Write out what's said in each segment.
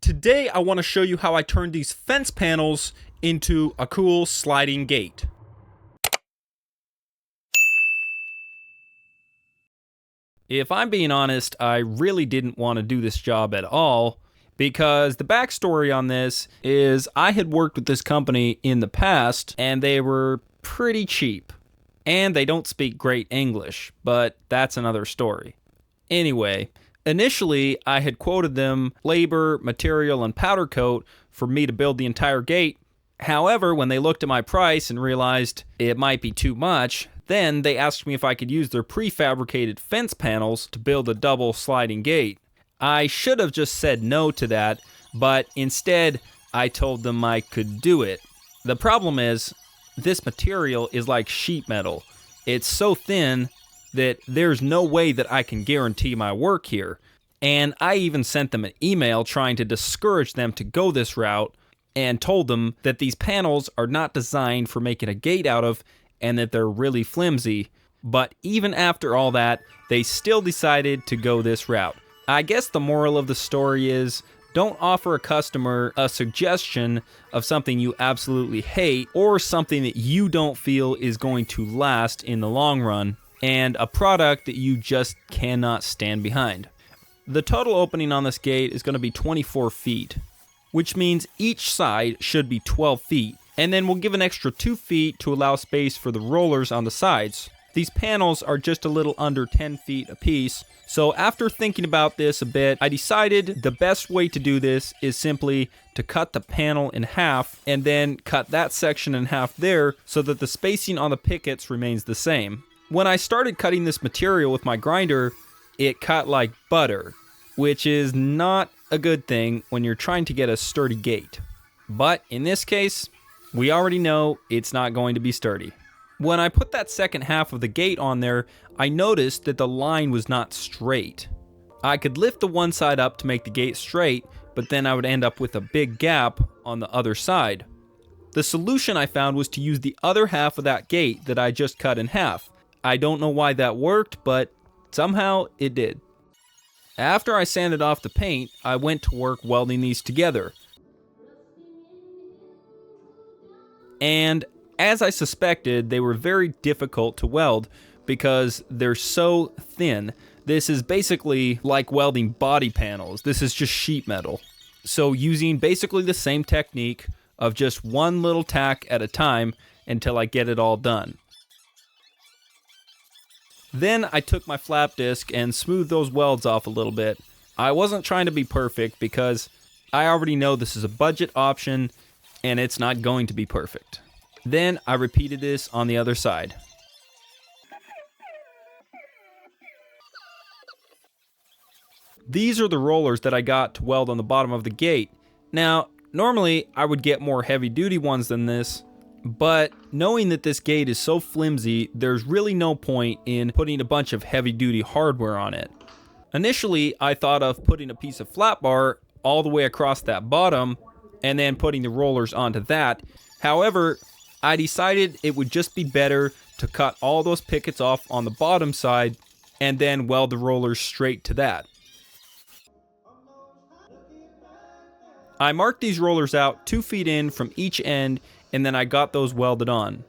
today I want to show you how I turned these fence panels into a cool sliding gate. If I'm being honest, I really didn't want to do this job at all, because the backstory on this is I had worked with this company in the past and they were pretty cheap. And they don't speak great English, but that's another story. Anyway, initially I had quoted them labor, material, and powder coat for me to build the entire gate. However, when they looked at my price and realized it might be too much, then they asked me if I could use their prefabricated fence panels to build a double sliding gate. I should have just said no to that, but instead I told them I could do it. The problem is, this material is like sheet metal. It's so thin that there's no way that I can guarantee my work here. And I even sent them an email trying to discourage them to go this route and told them that these panels are not designed for making a gate out of and that they're really flimsy. But even after all that, they still decided to go this route. I guess the moral of the story is, don't offer a customer a suggestion of something you absolutely hate or something that you don't feel is going to last in the long run, and a product that you just cannot stand behind. The total opening on this gate is going to be 24 feet, which means each side should be 12 feet, and then we'll give an extra 2 feet to allow space for the rollers on the sides. These panels are just a little under 10 feet apiece, so after thinking about this a bit, I decided the best way to do this is simply to cut the panel in half and then cut that section in half there so that the spacing on the pickets remains the same. When I started cutting this material with my grinder, it cut like butter, which is not a good thing when you're trying to get a sturdy gate. But in this case, we already know it's not going to be sturdy. When I put that second half of the gate on there, I noticed that the line was not straight. I could lift the one side up to make the gate straight, but then I would end up with a big gap on the other side. The solution I found was to use the other half of that gate that I just cut in half. I don't know why that worked, but somehow it did. After I sanded off the paint, I went to work welding these together. And as I suspected, they were very difficult to weld because they're so thin. This is basically like welding body panels. This is just sheet metal. So using basically the same technique of just one little tack at a time until I get it all done. Then I took my flap disc and smoothed those welds off a little bit. I wasn't trying to be perfect because I already know this is a budget option and it's not going to be perfect. Then I repeated this on the other side. These are the rollers that I got to weld on the bottom of the gate. Now, normally I would get more heavy-duty ones than this, but knowing that this gate is so flimsy, there's really no point in putting a bunch of heavy-duty hardware on it. Initially, I thought of putting a piece of flat bar all the way across that bottom and then putting the rollers onto that. However, I decided it would just be better to cut all those pickets off on the bottom side and then weld the rollers straight to that. I marked these rollers out 2 feet in from each end, and then I got those welded on.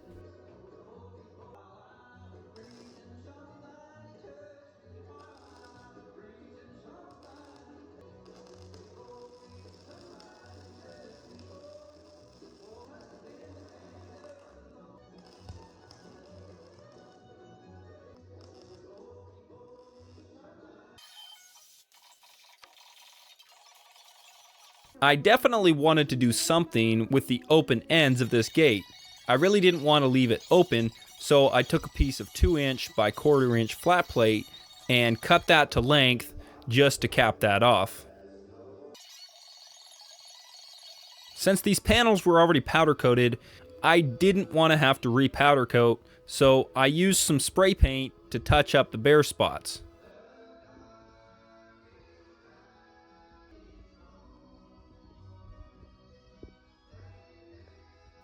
I definitely wanted to do something with the open ends of this gate. I really didn't want to leave it open, so I took a piece of 2-inch by 1/4-inch flat plate and cut that to length just to cap that off. Since these panels were already powder coated, I didn't want to have to re-powder coat, so I used some spray paint to touch up the bare spots.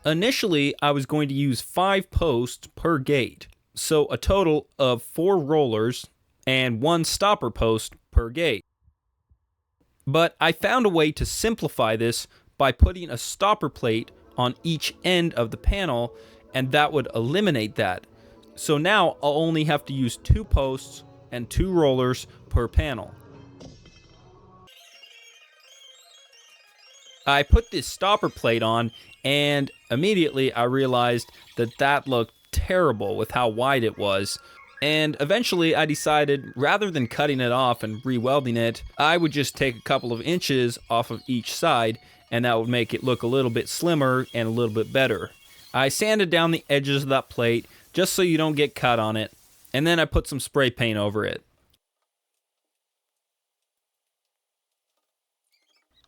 Initially, I was going to use 5 posts per gate, so a total of 4 rollers and 1 stopper post per gate. But I found a way to simplify this by putting a stopper plate on each end of the panel, and that would eliminate that. So now I'll only have to use 2 posts and 2 rollers per panel. I put this stopper plate on, and immediately I realized that that looked terrible with how wide it was. And eventually I decided, rather than cutting it off and re-welding it, I would just take a couple of inches off of each side, and that would make it look a little bit slimmer and a little bit better. I sanded down the edges of that plate just so you don't get cut on it, and then I put some spray paint over it.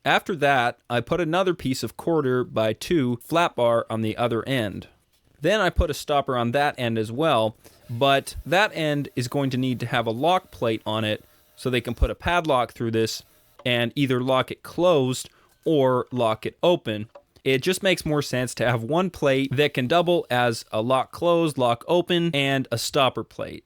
After that, I put another piece of 1/4x2 flat bar on the other end. Then I put a stopper on that end as well, but that end is going to need to have a lock plate on it so they can put a padlock through this and either lock it closed or lock it open. It just makes more sense to have one plate that can double as a lock closed, lock open, and a stopper plate.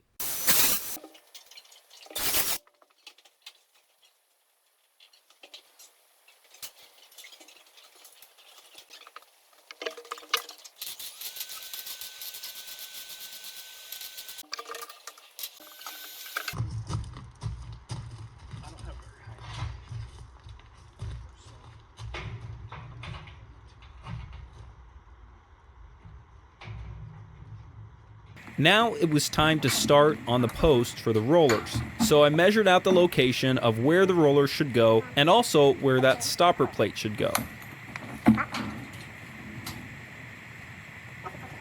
Now it was time to start on the post for the rollers. So I measured out the location of where the rollers should go and also where that stopper plate should go.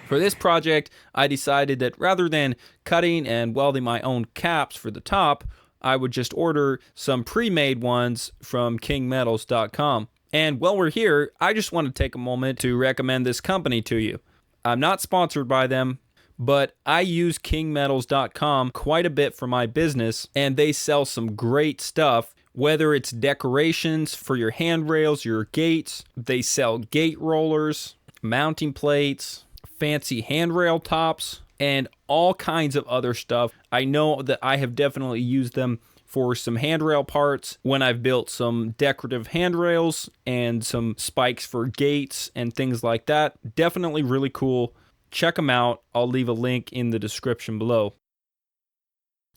For this project, I decided that rather than cutting and welding my own caps for the top, I would just order some pre-made ones from kingmetals.com. And while we're here, I just want to take a moment to recommend this company to you. I'm not sponsored by them, but I use kingmetals.com quite a bit for my business, and they sell some great stuff, whether it's decorations for your handrails, your gates. They sell gate rollers, mounting plates, fancy handrail tops, and all kinds of other stuff. I know that I have definitely used them for some handrail parts when I've built some decorative handrails and some spikes for gates and things like that. Definitely really cool. Check them out. I'll leave a link in the description below.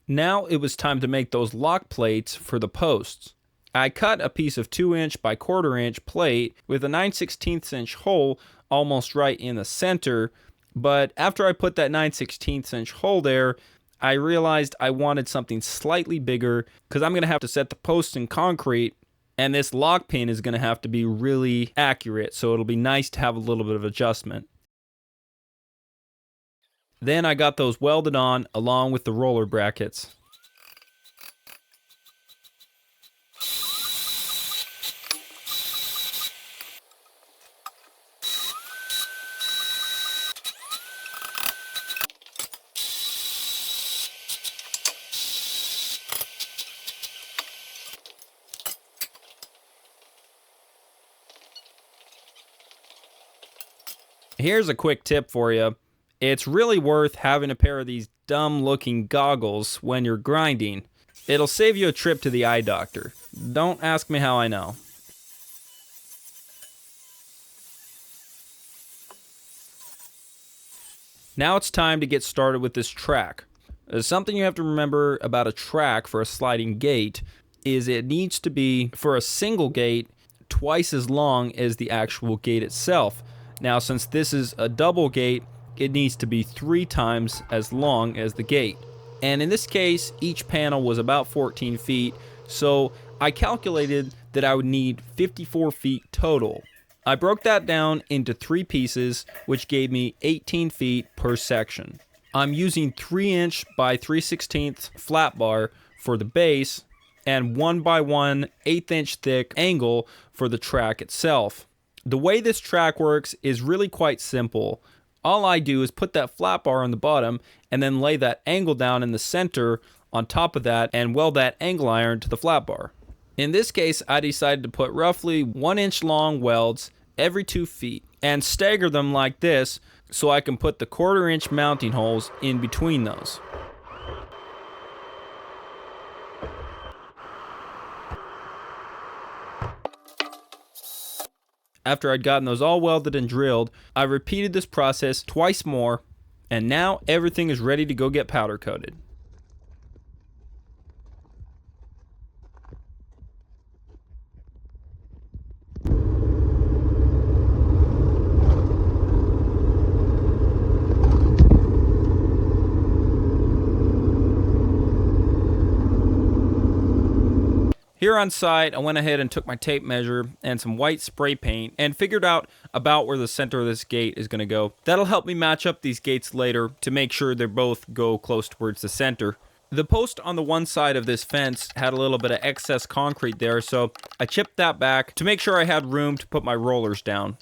Now it was time to make those lock plates for the posts. I cut a piece of 2" by 1/4" plate with a 9/16 inch hole almost right in the center, but after I put that 9/16 inch hole there, I realized I wanted something slightly bigger because I'm going to have to set the posts in concrete, and this lock pin is going to have to be really accurate, so it'll be nice to have a little bit of adjustment. Then I got those welded on along with the roller brackets. Here's a quick tip for you. It's really worth having a pair of these dumb-looking goggles when you're grinding. It'll save you a trip to the eye doctor. Don't ask me how I know. Now it's time to get started with this track. Something you have to remember about a track for a sliding gate is it needs to be, for a single gate, twice as long as the actual gate itself. Now, since this is a double gate, it needs to be 3 times as long as the gate. And in this case, each panel was about 14 feet, so I calculated that I would need 54 feet total. I broke that down into 3 pieces, which gave me 18 feet per section. I'm using 3" by 3/16 flat bar for the base, and 1x1 1/8" thick angle for the track itself. The way this track works is really quite simple. All I do is put that flat bar on the bottom and then lay that angle down in the center on top of that and weld that angle iron to the flat bar. In this case, I decided to put roughly 1" long welds every 2 feet and stagger them like this so I can put the 1/4" mounting holes in between those. After I'd gotten those all welded and drilled, I repeated this process twice more, and now everything is ready to go get powder coated. Here on site, I went ahead and took my tape measure and some white spray paint and figured out about where the center of this gate is going to go. That'll help me match up these gates later to make sure they both go close towards the center. The post on the one side of this fence had a little bit of excess concrete there, so I chipped that back to make sure I had room to put my rollers down.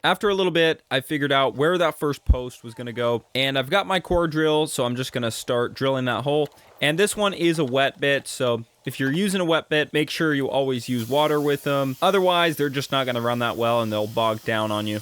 After a little bit, I figured out where that first post was going to go, and I've got my core drill, so I'm just going to start drilling that hole. And this one is a wet bit, so if you're using a wet bit, make sure you always use water with them. Otherwise, they're just not going to run that well, and they'll bog down on you.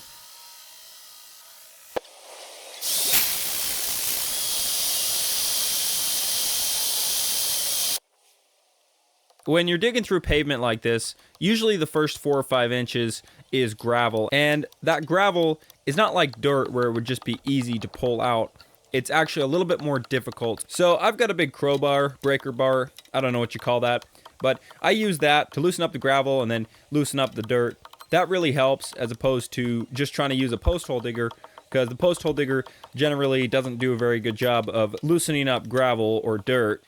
When you're digging through pavement like this, usually the first 4 or 5 inches is gravel, and that gravel is not like dirt where it would just be easy to pull out. It's actually a little bit more difficult. So I've got a big crowbar, breaker bar, I don't know what you call that, but I use that to loosen up the gravel and then loosen up the dirt. That really helps as opposed to just trying to use a post hole digger, because the post hole digger generally doesn't do a very good job of loosening up gravel or dirt.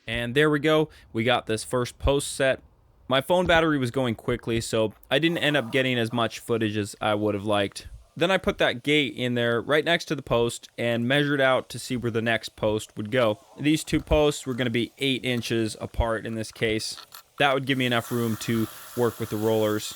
And there we go, we got this first post set. My phone battery was going quickly, so I didn't end up getting as much footage as I would have liked. Then I put that gate in there right next to the post and measured out to see where the next post would go. These 2 posts were going to be 8 inches apart in this case. That would give me enough room to work with the rollers.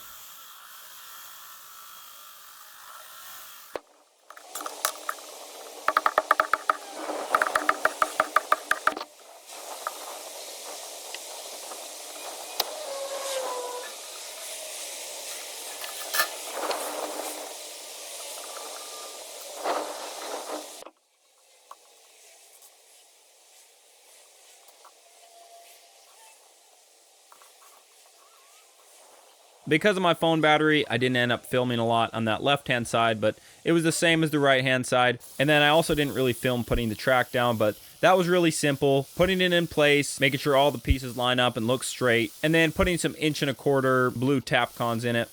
Because of my phone battery, I didn't end up filming a lot on that left-hand side, but it was the same as the right-hand side. And then I also didn't really film putting the track down, but that was really simple. Putting it in place, making sure all the pieces line up and look straight, and then putting some 1.25" blue Tapcons in it.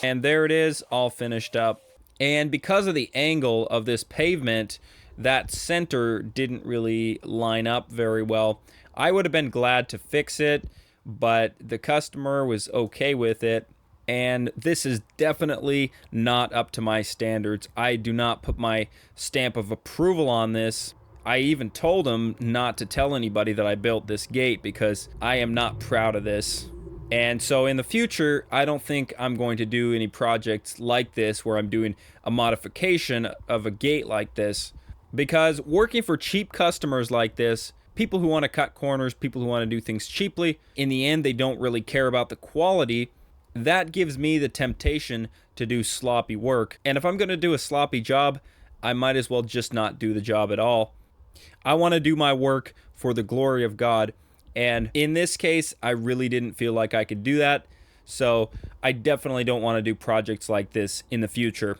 And there it is, all finished up. And because of the angle of this pavement, that center didn't really line up very well. I would have been glad to fix it, but the customer was okay with it, and this is definitely not up to my standards. I do not put my stamp of approval on this. I even told him not to tell anybody that I built this gate because I am not proud of this. And so in the future, I don't think I'm going to do any projects like this where I'm doing a modification of a gate like this, because working for cheap customers like this, people who want to cut corners, people who want to do things cheaply, in the end, they don't really care about the quality. That gives me the temptation to do sloppy work. And if I'm going to do a sloppy job, I might as well just not do the job at all. I want to do my work for the glory of God. And in this case, I really didn't feel like I could do that. So I definitely don't want to do projects like this in the future.